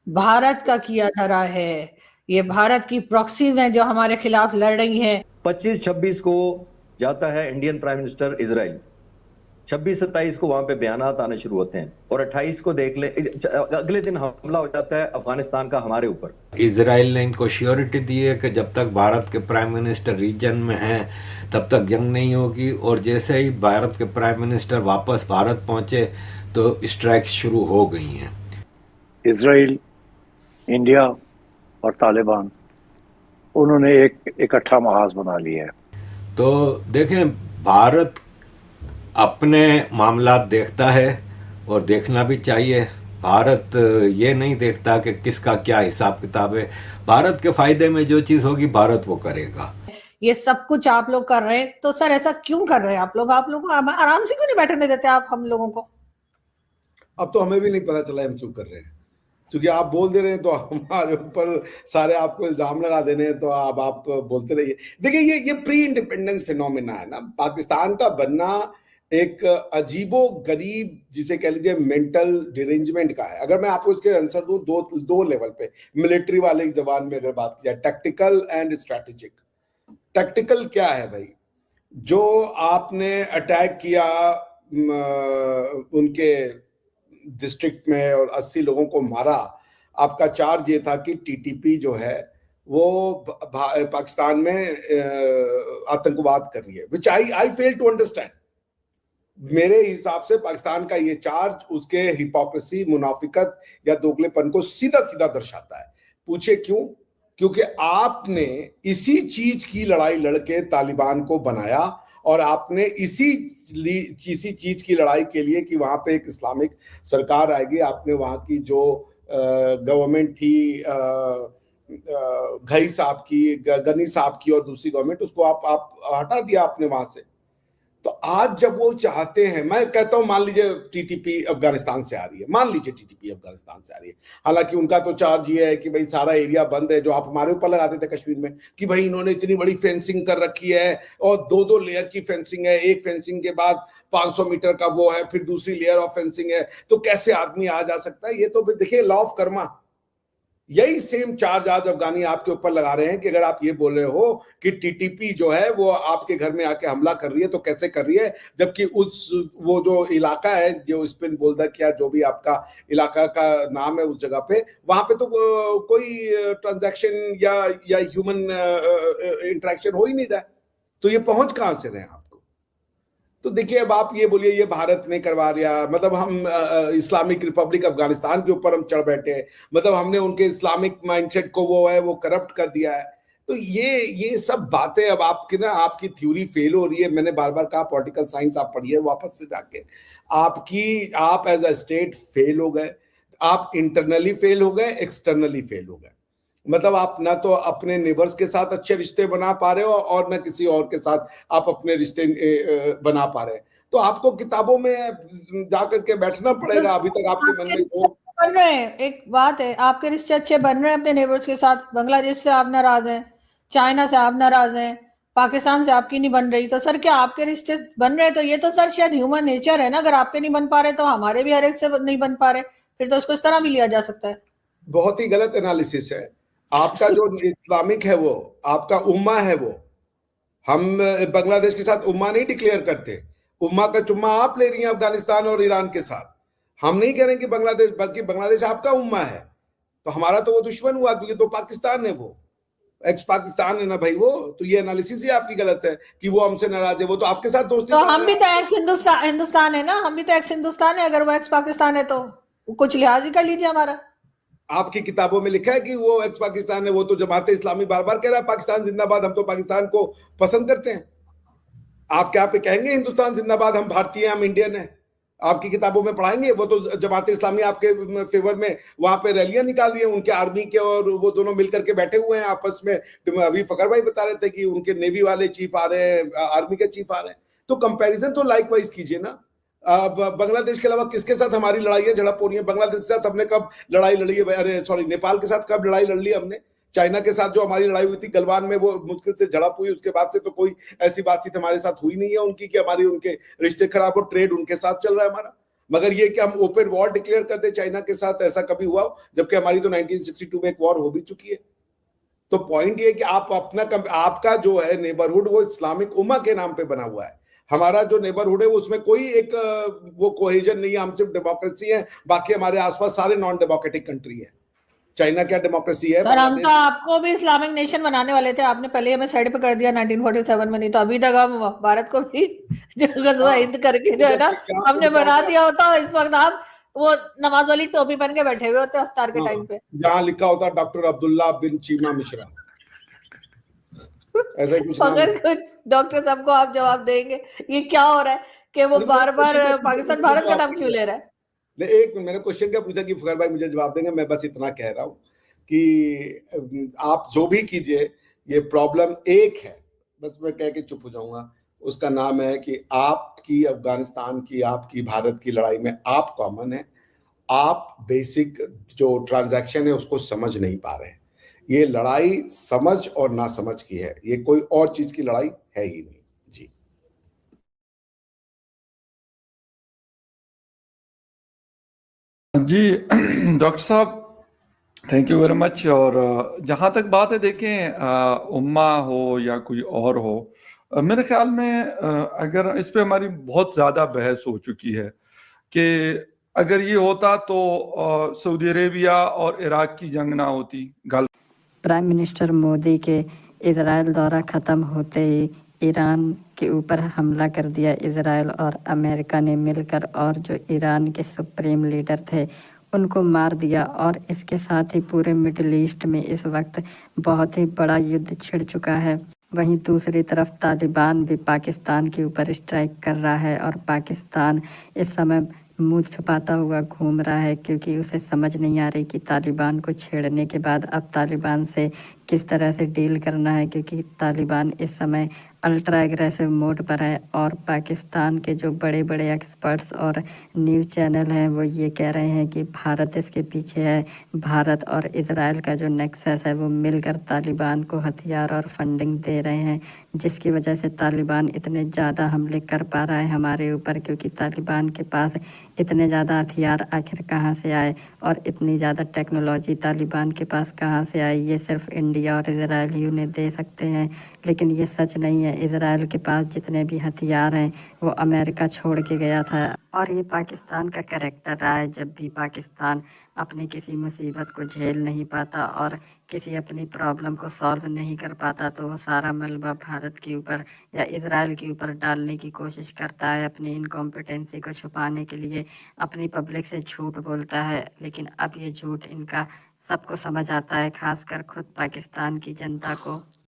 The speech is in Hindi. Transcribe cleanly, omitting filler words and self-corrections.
भारत का किया धरा है। ये भारत की प्रॉक्सीज हैं जो हमारे खिलाफ लड़ रही हैं। 25-26 को जाता है इंडियन प्राइम मिनिस्टर इजराइल। 26-27 को वहां पे बयानात आने शुरू होते हैं और 28 को देख ले, अगले दिन हमला हो जाता है अफगानिस्तान का हमारे ऊपर। इजराइल ने इनको श्योरिटी दी है कि जब तक भारत के प्राइम मिनिस्टर रीजन में हैं तब तक जंग नहीं होगी, और जैसे ही भारत के प्राइम मिनिस्टर वापस भारत पहुंचे तो स्ट्राइक्स शुरू हो गई हैं। इजराइल, इंडिया और तालिबान, उन्होंने एक इकट्ठा महाज बना लिया है। तो देखें, भारत अपने मामला देखता है और देखना भी चाहिए। भारत ये नहीं देखता कि किसका क्या हिसाब किताब है। भारत के फायदे में जो चीज होगी भारत वो करेगा। ये सब कुछ आप लोग कर रहे हैं, तो सर ऐसा क्यों कर रहे हैं आप लोग को आराम से क्यों नहीं बैठने देते आप हम लोगों को? अब तो हमें भी नहीं पता चला हम क्यों कर रहे हैं, क्योंकि आप बोल दे रहे हैं तो हमारे ऊपर सारे आपको इल्जाम लगा देने हैं, तो अब आप बोलते रहिए। देखिए, ये प्री इंडिपेंडेंस फिनोमिना है ना। पाकिस्तान का बनना एक अजीबो गरीब, जिसे कह लीजिए मेंटल डिरेंजमेंट का है। अगर मैं आपको इसके आंसर दूं दो लेवल पे, मिलिट्री वाले की जबान में अगर बात की जाए, टैक्टिकल एंड स्ट्रैटेजिक। टैक्टिकल क्या है भाई? जो आपने अटैक किया उनके डिस्ट्रिक्ट में और 80 लोगों को मारा, आपका चार्ज ये था कि टीटीपी जो है वो पाकिस्तान में आतंकवाद कर रही है, विच आई फेल टू अंडरस्टैंड। मेरे हिसाब से पाकिस्तान का ये चार्ज उसके हिपोक्रेसी, मुनाफिकत या दोगलेपन को सीधा सीधा दर्शाता है। पूछे क्यों? क्योंकि आपने इसी चीज की लड़ाई लड़के तालिबान को बनाया, और आपने इसी चीज की लड़ाई के लिए कि वहां पे एक इस्लामिक सरकार आएगी, आपने वहां की जो गवर्नमेंट थी घई साहब की, गनी साहब की, और दूसरी गवर्नमेंट, उसको आप हटा दिया आपने वहां से। तो आज जब वो चाहते हैं, मैं कहता हूं मान लीजिए टीटीपी अफगानिस्तान से आ रही है, मान लीजिए टीटीपी अफगानिस्तान से आ रही है, हालांकि उनका तो चार्ज ये है कि भाई सारा एरिया बंद है, जो आप हमारे ऊपर लगाते थे कश्मीर में कि भाई इन्होंने इतनी बड़ी फेंसिंग कर रखी है, और दो लेयर की फेंसिंग है, एक फेंसिंग के बाद 500 मीटर का वो है, फिर दूसरी लेयर ऑफ फेंसिंग है, तो कैसे आदमी आ जा सकता है? ये तो देखिए लॉ ऑफ कर्मा। यही सेम चार्ज आज अफगानी आपके ऊपर लगा रहे हैं कि अगर आप ये बोल रहे हो कि टीटीपी जो है वो आपके घर में आके हमला कर रही है, तो कैसे कर रही है, जबकि वो जो इलाका है, जो स्पिन बोल्दक या जो भी आपका इलाका का नाम है उस जगह पे, वहां पे तो कोई ट्रांजैक्शन या ह्यूमन इंटरेक्शन हो ही नहीं रहा है, तो ये पहुंच कहां से रहे हैं आपको? तो देखिए, अब आप ये बोलिए ये भारत ने करवा दिया, मतलब हम इस्लामिक रिपब्लिक अफगानिस्तान के ऊपर हम चढ़ बैठे, मतलब हमने उनके इस्लामिक माइंडसेट को वो करप्ट कर दिया है। तो ये सब बातें अब आपकी आपकी थ्योरी फेल हो रही है। मैंने बार बार कहा पॉलिटिकल साइंस आप पढ़िए वापस से जाके। आप एज अ स्टेट फेल हो गए, आप इंटरनली फेल हो गए, एक्सटर्नली फेल हो गए। मतलब आप ना तो अपने नेबर्स के साथ अच्छे रिश्ते बना पा रहे हो, और ना किसी और के साथ आप अपने रिश्ते बना पा रहे हैं। तो आपको किताबों में जाकर के बैठना पड़ेगा। अभी तक आपके मन में जो बन रहे हैं, एक बात है, आपके रिश्ते अच्छे बन रहे हैं अपने नेबर्स के साथ। बांग्लादेश से आप नाराज हैं, चाइना से आप नाराज हैं, पाकिस्तान से आपकी नहीं बन रही, तो सर क्या आपके रिश्ते बन रहे हैं? तो ये तो सर शायद ह्यूमन नेचर है ना, अगर आपके नहीं बन पा रहे तो हमारे भी हर एक से नहीं बन पा रहे, फिर तो उसको इस तरह भी लिया जा सकता है। बहुत ही गलत एनालिसिस है आपका। जो इस्लामिक है वो आपका उम्मा है, वो हम बांग्लादेश के साथ उम्मा नहीं डिक्लेयर करते। उम्मा का चुम्मा आप ले रही हैं अफगानिस्तान और ईरान के साथ। हम नहीं कह रहे कि बांग्लादेश, बल्कि बांग्लादेश आपका उम्मा है, तो हमारा तो वो दुश्मन हुआ, क्योंकि तो पाकिस्तान है, वो एक्स पाकिस्तान है ना भाई वो। तो ये एनालिसिस ही आपकी गलत है कि वो हमसे नाराज है, वो तो आपके साथ दोस्ती। तो हम भी तो एक्स हिंदुस्तान है ना, हम भी तो एक्स हिंदुस्तान है। अगर वो एक्स पाकिस्तान है तो कुछ लिहाज ही कर लीजिए हमारा। आपकी किताबों में लिखा है कि वो एक्स पाकिस्तान है, वो तो जमात इस्लामी बार बार कह रहा है पाकिस्तान जिंदाबाद, हम तो पाकिस्तान को पसंद करते हैं। आप क्या पे कहेंगे हिंदुस्तान जिंदाबाद, हम भारतीय हैं, हम इंडियन हैं? आपकी किताबों में पढ़ाएंगे? वो तो जमात इस्लामी आपके फेवर में वहां पे रैलियां निकाल रही है, उनके आर्मी के और वो दोनों मिलकर के बैठे हुए हैं आपस में। अभी फकर भाई बता रहे थे कि उनके नेवी वाले चीफ आ रहे हैं, आर्मी के चीफ आ रहे हैं। तो कंपैरिजन तो लाइकवाइज कीजिए ना। बांग्लादेश के अलावा किसके साथ हमारी लड़ाई झड़प हो रही है? बांग्लादेश के साथ हमने कब लड़ाई लड़ी है? अरे सॉरी, नेपाल के साथ कब लड़ाई लड़ ली हमने? चाइना के साथ जो हमारी लड़ाई हुई थी गलवान में, वो मुश्किल से झड़प हुई, उसके बाद से तो कोई ऐसी बातचीत हमारे साथ हुई नहीं है उनकी कि हमारी उनके रिश्ते खराब हो। ट्रेड उनके साथ चल रहा है हमारा। मगर ये कि हम ओपन वॉर डिक्लेयर कर दे चाइना के साथ, ऐसा कभी हुआ हो? जबकि हमारी तो 1962 में एक वॉर हो भी चुकी है। तो पॉइंट ये कि आप अपना आपका जो है नेबरहुड वो इस्लामिक उम्मा के नाम पे बना हुआ है। हमारा जो नेबरहुड है उसमें कोई एक वो कोहेजन नहीं है, हम सिर्फ डेमोक्रेसी है, बाकी हमारे आसपास सारे नॉन डेमोक्रेटिक कंट्री है। चाइना क्या डेमोक्रेसी है? सर हम तो आपको भी इस्लामिक नेशन बनाने वाले थे, आपने पहले हमें साइड पे कर दिया 1947 में, नहीं तो अभी तक हम भारत को भी गजवा हिंद करके जो है ना हमने बना दिया होता, इस वक्त आप वो नवाज वाली टोपी पहन के बैठे हुए होते अफ्तार के टाइम पे, जहां लिखा होता डॉक्टर अब्दुल्ला बिन चीमा मिश्रा, ऐसा ही कुछ नाम अगर कुछ डॉक्टर साहब को आप जवाब देंगे ये क्या हो रहा है कि वो बार बार पाकिस्तान भारत का नाम क्यों ले रहा है? एक मैंने क्वेश्चन क्या पूछा कि फखर भाई मुझे जवाब देंगे, मैं बस इतना कह रहा हूं कि आप जो भी कीजिए ये प्रॉब्लम एक है, बस मैं कह के चुप हो जाऊंगा, उसका नाम है कि आपकी अफगानिस्तान की, आपकी भारत की लड़ाई में आप कॉमन है, आप बेसिक जो ट्रांजैक्शन है उसको समझ नहीं पा रहे हैं। ये लड़ाई समझ और ना समझ की है, ये कोई और चीज की लड़ाई है ही नहीं। जी जी डॉक्टर साहब थैंक यू वेरी मच। और जहाँ तक बात है देखें उम्मा हो या कोई और हो, मेरे ख्याल में अगर इस पे हमारी बहुत ज़्यादा बहस हो चुकी है कि अगर ये होता तो सऊदी अरेबिया और इराक की जंग ना होती। प्राइम मिनिस्टर मोदी के इजराइल दौरा ख़त्म होते ही ईरान के ऊपर हमला कर दिया इजराइल और अमेरिका ने मिलकर, और जो ईरान के सुप्रीम लीडर थे उनको मार दिया। और इसके साथ ही पूरे मिडिल ईस्ट में इस वक्त बहुत ही बड़ा युद्ध छिड़ चुका है। वहीं दूसरी तरफ तालिबान भी पाकिस्तान के ऊपर स्ट्राइक कर रहा है, और पाकिस्तान इस समय मुंह छुपाता हुआ घूम रहा है, क्योंकि उसे समझ नहीं आ रही कि तालिबान को छेड़ने के बाद अब तालिबान से किस तरह से डील करना है, क्योंकि तालिबान इस समय अल्ट्रा एग्रेसिव मोड पर है। और पाकिस्तान के जो बड़े बड़े एक्सपर्ट्स और न्यूज़ चैनल हैं वो ये कह रहे हैं कि भारत इसके पीछे है, भारत और इजराइल का जो नेक्सस है वो मिलकर तालिबान को हथियार और फंडिंग दे रहे हैं, जिसकी वजह से तालिबान इतने ज़्यादा हमले कर पा रहा है हमारे ऊपर, क्योंकि तालिबान के पास इतने ज़्यादा हथियार आखिर कहाँ से आए और इतनी ज़्यादा टेक्नोलॉजी तालिबान के पास कहाँ से आई, ये सिर्फ इंडिया और इजराइल ही उन्हें दे सकते हैं। लेकिन ये सच नहीं है। इजराइल के पास जितने भी हथियार हैं वो अमेरिका छोड़ के गया था, और ये पाकिस्तान का कैरेक्टर रहा है। जब भी पाकिस्तान अपनी किसी मुसीबत को झेल नहीं पाता और किसी अपनी प्रॉब्लम को सॉल्व नहीं कर पाता तो वो सारा मलबा भारत के ऊपर या इजराइल के ऊपर डालने की कोशिश करता है, अपनी इनकॉम्पिटेंसी को छुपाने के लिए अपनी पब्लिक से झूठ बोलता है। लेकिन अब ये झूठ इनका सबको समझ आता है, खासकर खुद पाकिस्तान की जनता को।